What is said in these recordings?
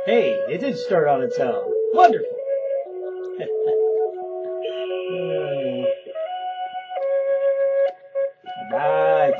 Hey, it did start on its own. Wonderful. Right.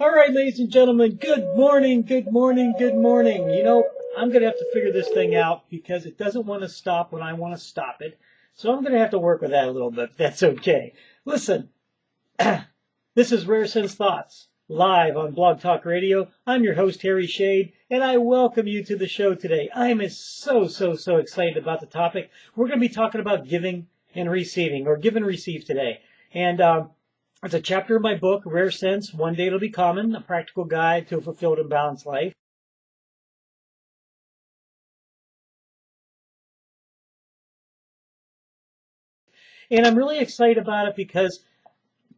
All right, ladies and gentlemen, good morning, good morning, good morning. You know, I'm going to have to figure this thing out because it doesn't want to stop when I want to stop it. So I'm going to have to work with that a little bit. That's okay. Listen, this is Rare Sense Thoughts, live on Blog Talk Radio. I'm your host, Harry Shade, and I welcome you to the show today. I'm so excited about the topic. We're going to be talking about giving and receiving, or give and receive today. And it's a chapter of my book, Rare Sense, One Day It'll Be Common, a practical guide to a fulfilled and balanced life. And I'm really excited about it because,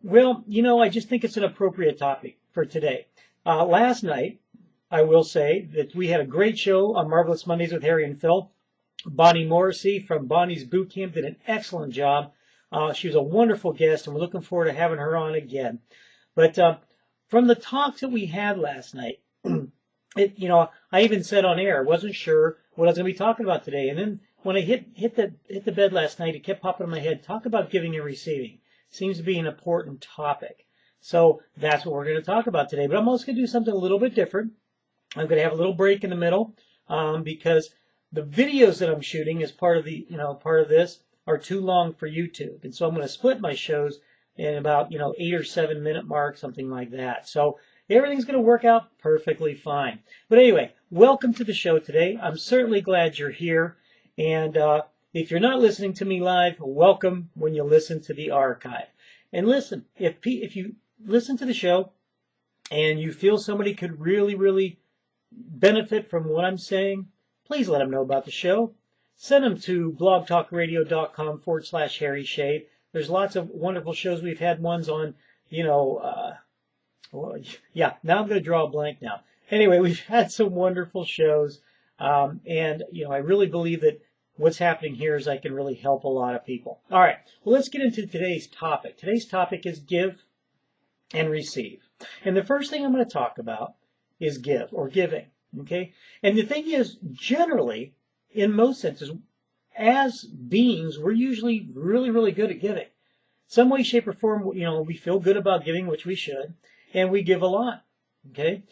well, you know, I just think it's an appropriate topic for today. Last night, I will say that we had a great show on Marvelous Mondays with Harry and Phil. Bonnie Morrissey from Bonnie's Boot Camp did an excellent job. She was a wonderful guest, and we're looking forward to having her on again. But from the talks that we had last night, I even said on air, I wasn't sure what I was going to be talking about today. And then when I hit the bed last night, it kept popping in my head. Talk about giving and receiving. Seems to be an important topic. So that's what we're going to talk about today. But I'm also going to do something a little bit different. I'm going to have a little break in the middle because the videos that I'm shooting as part of this are too long for YouTube. And so I'm going to split my shows in about, 8 or 7 minute mark, something like that. So everything's going to work out perfectly fine. But anyway, welcome to the show today. I'm certainly glad you're here. And if you're not listening to me live, welcome when you listen to the archive. And listen, if you listen to the show and you feel somebody could really benefit from what I'm saying, please let them know about the show. Send them to blogtalkradio.com/Harry Shade. There's lots of wonderful shows. We've had ones on, now I'm going to draw a blank now. Anyway, we've had some wonderful shows. And I really believe that what's happening here is I can really help a lot of people. All right. Well, let's get into today's topic. Today's topic is give and receive. And the first thing I'm going to talk about is give or giving. Okay. And the thing is, generally, in most senses, as beings, we're usually really good at giving. Some way, shape, or form, we feel good about giving, which we should, and we give a lot. Okay.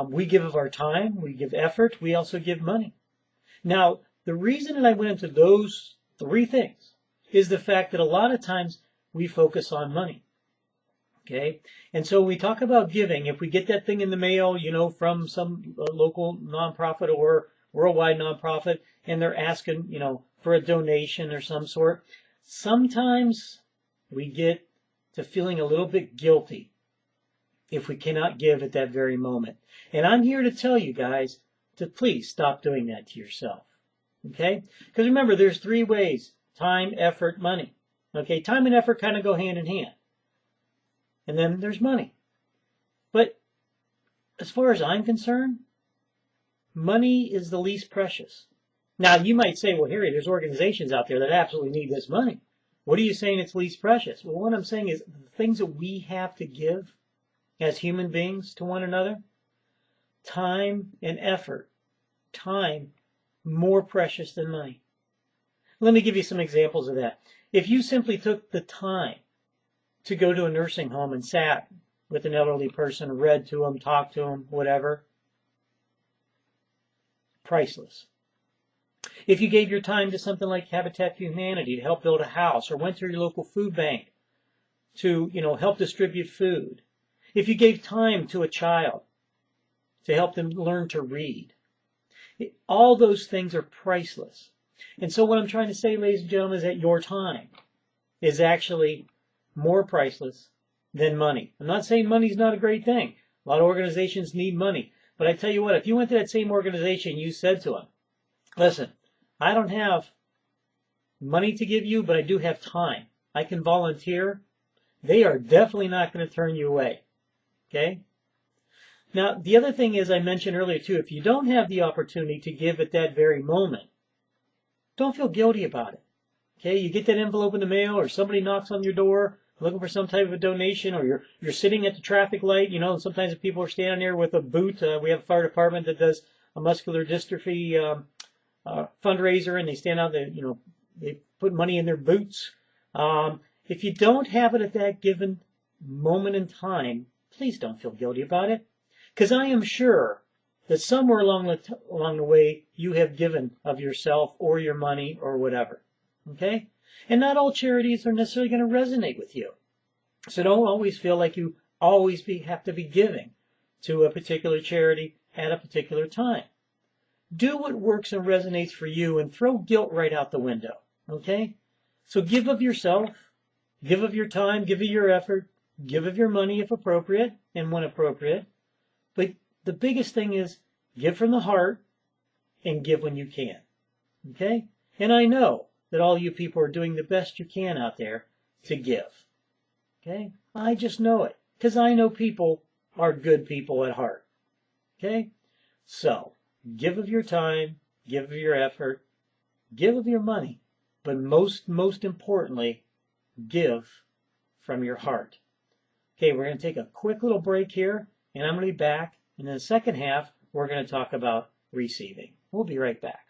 We give of our time, we give effort, we also give money. Now, the reason that I went into those three things is the fact that a lot of times we focus on money. Okay? And so when we talk about giving, if we get that thing in the mail, from some local nonprofit or worldwide nonprofit, and they're asking, for a donation or some sort, sometimes we get to feeling a little bit guilty if we cannot give at that very moment. And I'm here to tell you guys to please stop doing that to yourself. Okay? Because remember, there's three ways: time, effort, money. Okay? Time and effort kind of go hand in hand. And then there's money. But as far as I'm concerned, money is the least precious. Now, you might say, well, Harry, there's organizations out there that absolutely need this money. What are you saying it's least precious? Well, what I'm saying is the things that we have to give as human beings to one another, time and effort. Time more precious than money. Let me give you some examples of that. If you simply took the time to go to a nursing home and sat with an elderly person, read to them, talked to them, whatever, priceless. If you gave your time to something like Habitat for Humanity to help build a house, or went to your local food bank to, help distribute food. If you gave time to a child to help them learn to read. All those things are priceless. And so what I'm trying to say, ladies and gentlemen, is that your time is actually more priceless than money. I'm not saying money's not a great thing. A lot of organizations need money. But I tell you what, if you went to that same organization, you said to them, listen, I don't have money to give you, but I do have time. I can volunteer. They are definitely not going to turn you away. Okay? Now, the other thing is, I mentioned earlier too, if you don't have the opportunity to give at that very moment, don't feel guilty about it. Okay? You get that envelope in the mail, or somebody knocks on your door looking for some type of a donation, or you're sitting at the traffic light, you know, and sometimes if people are standing there with a boot, we have a fire department that does a muscular dystrophy fundraiser, and they stand out there, you know, they put money in their boots. If you don't have it at that given moment in time, please don't feel guilty about it, because I am sure that somewhere along the way you have given of yourself or your money or whatever. Okay? And not all charities are necessarily going to resonate with you. So don't always feel like you always have to be giving to a particular charity at a particular time. Do what works and resonates for you, and throw guilt right out the window. Okay? So give of yourself, give of your time, give of your effort, give of your money if appropriate and when appropriate. But the biggest thing is give from the heart and give when you can. Okay? And I know that all you people are doing the best you can out there to give. Okay? I just know it, because I know people are good people at heart. Okay? So, give of your time, give of your effort, give of your money, but most importantly, give from your heart. Okay, we're going to take a quick little break here, and I'm going to be back. And in the second half, we're going to talk about receiving. We'll be right back.